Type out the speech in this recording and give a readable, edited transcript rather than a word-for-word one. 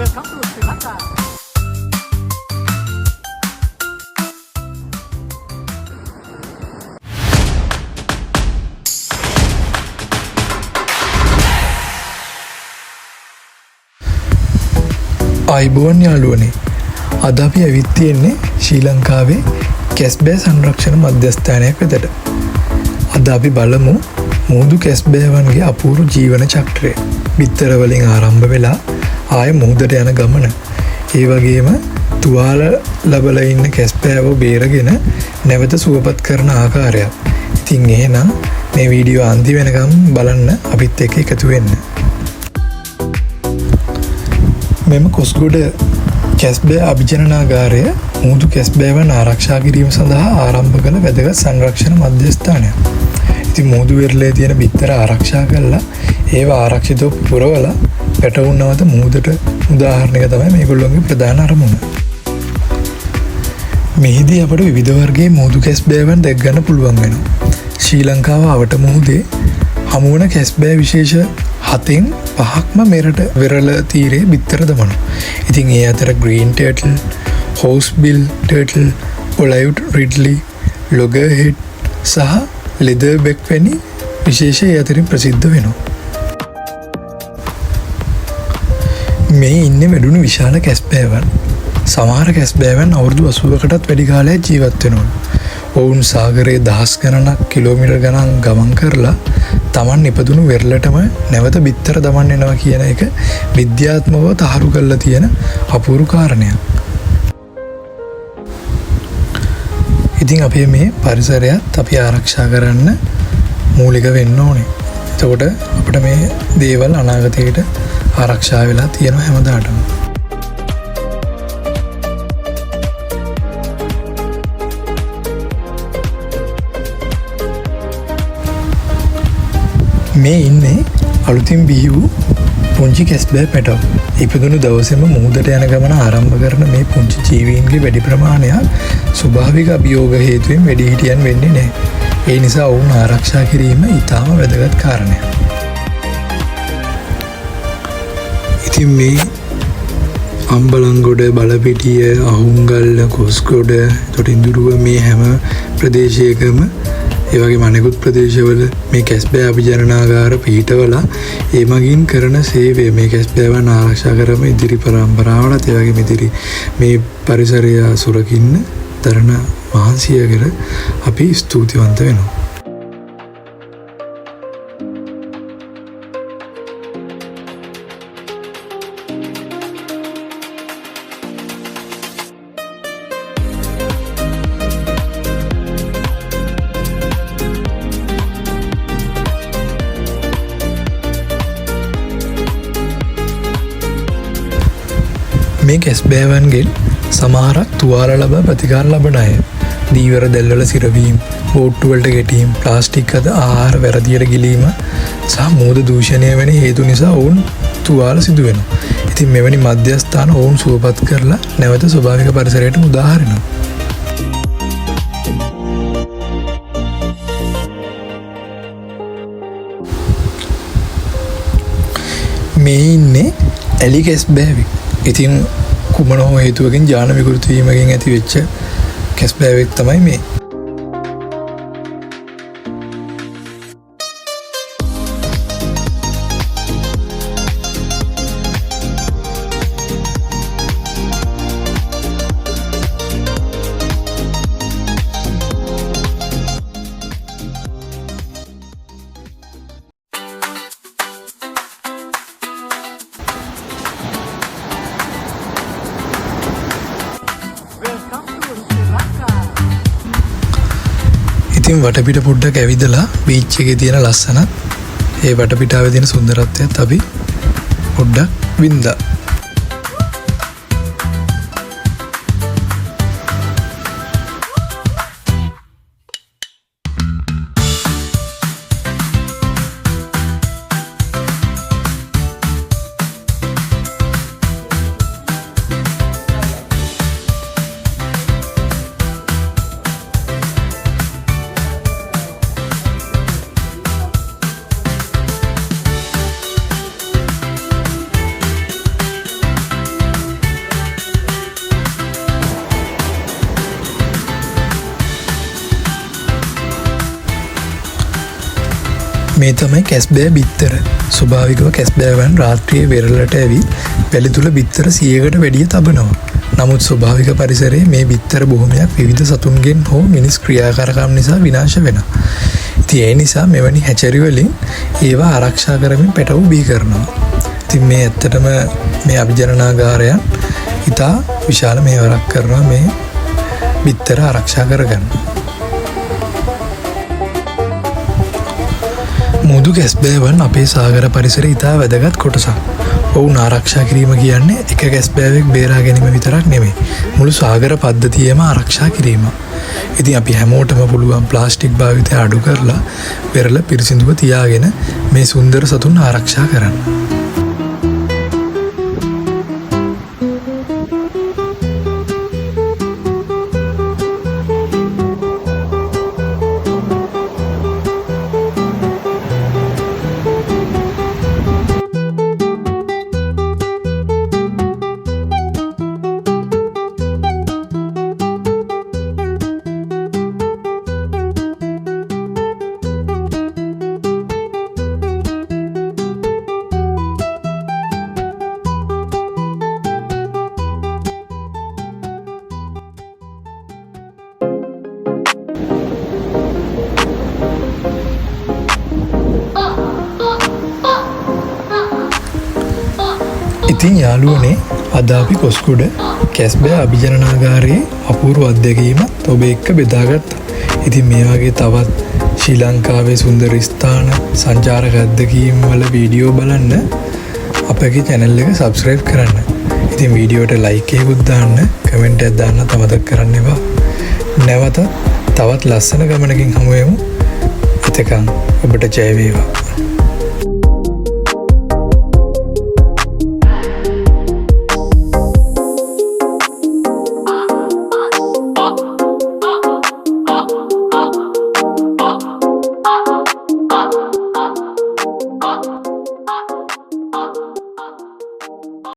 Welcome to Sri Lanka. අයිබෝන් යාළුවනේ, අද අපි ඇවිත් තියෙන්නේ ශ්‍රී ලංකාවේ කැස්බෑ සංරක්ෂණ මධ්‍යස්ථානයක් වෙතට. අද අපි බලමු මුහුදු කැස්බෑවන්ගේ අපූරු ජීවන චක්‍රය. බිත්තර වලින් ආරම්භ වෙලා ආය මුහුදට යන ගමන. ඒ වගේම තුවාල ලබලා ඉන්න කැස්බෑවෝ බේරගෙන නැවත සුවපත් කරන ආකාරයක්. ඉතින් එහෙනම් මේ වීඩියෝ අන්තිම වෙනකම් බලන්න අපිත් එක්ක එකතු වෙන්න. මෙම කොස්ගොඩ කැස්බෑ අභිජනනාගාරය මුහුදු කැස්බෑවන් ආරක්ෂා කිරීම සඳහා ආරම්භ කළ වැදගත් සංරක්ෂණ මධ්‍යස්ථානයක්. ඉතින් මුහුදු වෙරළේ තියෙන බිත්තර ආරක්ෂා කරලා ඒවා ආරක්ෂිතව පුරවලා පැටවුන් නැවත මුහුදට උදාහරණයක් තමයි මේගොල්ලෝගේ ප්‍රධාන අරමුණ. මෙහිදී අපට විවිධ වර්ගයේ මුහුදු කැස්බෑවන් දැක් ගන්න පුළුවන් වෙනවා. ශ්‍රී ලංකාව අවට මුහුදේ හමු වන කැස්බෑ විශේෂ 7න් 5ක්ම මෙරට වෙරළ තීරයේ බිත්තර දමනවා. ඉතින් ඒ අතර ග්‍රීන් ටර්ටල්, හෝස්බිල් ටර්ටල්, ඔලයිව් රිඩ්ලි, ලොගර්හෙඩ් සහ ලෙදර්බෙක් වැනි විශේෂ ඒ අතරින් ප්‍රසිද්ධ වෙනවා. මේ ඉන්නේ වැඩුණු විශාල කැස්බෑවන්. සමහර කැස්බෑවන් අවුරුදු 80කටත් වැඩි කාලයක් ජීවත් වෙනවා. ඔවුන් සාගරයේ දහස් ගණනක් කිලෝමීටර් ගණන් ගමන් කරලා තමන් ඉපදුණු වෙරළටම නැවත බිත්තර දමන්න එනවා කියන එක විද්‍යාත්මකව තහවුරු කරලා තියෙන අපූරු කාරණයක්. ඉතින් අපේ මේ පරිසරයත් අපි ආරක්ෂා කරන්න මූලික වෙන්න ඕනේ. එතකොට අපිට මේ දේවල් අනාගතයට ආරක්ෂා වෙලා තියෙනවා හැමදාටම. මේ ඉන්නේ අලුතින් බිහි වූ පුංචි කැස්බෑ පැටව. ඉපදුණු දවසේම මුහුදට යන ගමන ආරම්භ කරන මේ පුංචි ජීවීන්ගේ වැඩි ප්‍රමාණයක් ස්වභාවික අභියෝග හේතුවෙන් වැඩිහිටියන් වෙන්නේ නැහැ. ඒ නිසා ඔවුන් ආරක්ෂා කිරීම ඉතාම වැදගත් කාරණයක්. ඉතින් මේ අම්බලන්ගොඩ, බලපිටිය, අහුන්ගල්ල, කොස්ගොඩ, තොටින්දුරුව මේ හැම ප්‍රදේශයකම ඒ වගේම අනෙකුත් ප්‍රදේශවල මේ කැස්බෑ අභිජනනාගාර පිහිටවලා ඒ මගින් කරන සේවය මේ කැස්බෑවන් ආරක්ෂා කරම ඉදිරි පරම්පරාවලට ඒ වගේම ඉදිරි මේ පරිසරය සුරකින්න දරන මහන්සියකට අපි ස්තුතිවන්ත වෙනවා. මේ කැස්බෑවන්ගෙන් සමහරක් තුවාල ලබා ප්‍රතිකාර ලබන අය. දීවර දැල්වල සිරවීම, බෝට්ටුවලට ගැටීම්, ප්ලාස්ටික් අද ආහාර වැරදියට ගිලීම සහ මූද දූෂණය වැනි හේතු නිසා ඔවුන් තුවාල සිදු වෙනවා. ඉතින් මෙවැනි මධ්‍යස්ථාන ඔවුන් සුවපත් කරලා නැවත ස්වභාවික පරිසරයට උදාහරිනවා. මේ ඉන්නේ ඇලි කැස්බෑවෙක්. ඉතින් කුමන හෝ හේතුවකින් ජාන විකෘති වීමකින් ඇති වෙච්ච කැස්බෑවෙක් තමයි මේ. ඉතින් වටපිට පොඩ්ඩක් ඇවිදලා බීච් එකේ තියෙන ලස්සනත් ඒ වටපිටාවේ තියෙන සුන්දරත්වයත් අපි පොඩ්ඩක් වින්දා. මේ තමයි කැස්බෑ බිත්තර. ස්වභාවිකව කැස්බෑවන් රාත්‍රියේ වෙරළට ඇවිත් වැලි තුල බිත්තර 100කට වැඩිය තබනවා. නමුත් ස්වභාවික පරිසරයේ මේ බිත්තර බොහොමයක් විවිධ සතුන්ගෙන් හෝ මිනිස් ක්‍රියාකාරකම් නිසා විනාශ වෙනවා. ඉතින් ඒ නිසා මෙවැනි හැචරි වලින් ඒවා ආරක්ෂා කරමින් පැටවු බිහි කරනවා. ඉතින් මේ ඇත්තටම මේ අභිජනනාගාරයන් ඉතා විශාල මෙහෙවරක් කරනවා මේ බිත්තර ආරක්ෂා කරගන්න. මුදු කැස්බෑවන් අපේ සාගර පරිසරයේ ඉතා වැදගත් කොටසක්. ඔවුන් ආරක්ෂා කිරීම කියන්නේ එක කැස්බෑවෙක් බේරා ගැනීම විතරක් නෙමෙයි. මුළු සාගර පද්ධතියම ආරක්ෂා කිරීම. ඉතින් අපි හැමෝටම පුළුවන් ප්ලාස්ටික් භාවිතය අඩු කරලා වෙරළ පිරිසිදුව තියාගෙන මේ සුන්දර සතුන් ආරක්ෂා කරන්න. ඉතින් යාළුවනේ අද අපි කොස්කුඩ කැස්බෑ අභිජනනාගාරයේ අපූර්ව අත්දැකීමත් ඔබ එක්ක බෙදාගත්තා. ඉතින් මේ වගේ තවත් ශ්‍රී ලංකාවේ සුන්දර ස්ථාන සංචාරක අත්දැකීම් වල වීඩියෝ බලන්න අපගේ channel එක subscribe කරන්න. ඉතින් වීඩියෝට like එකකුත් දාන්න, comment එකක් දාන්න අමතක කරන්න එපා. නැවත තවත් ලස්සන ගමනකින් හමු වෙමු. එතකන් ඔබට ජය වේවා.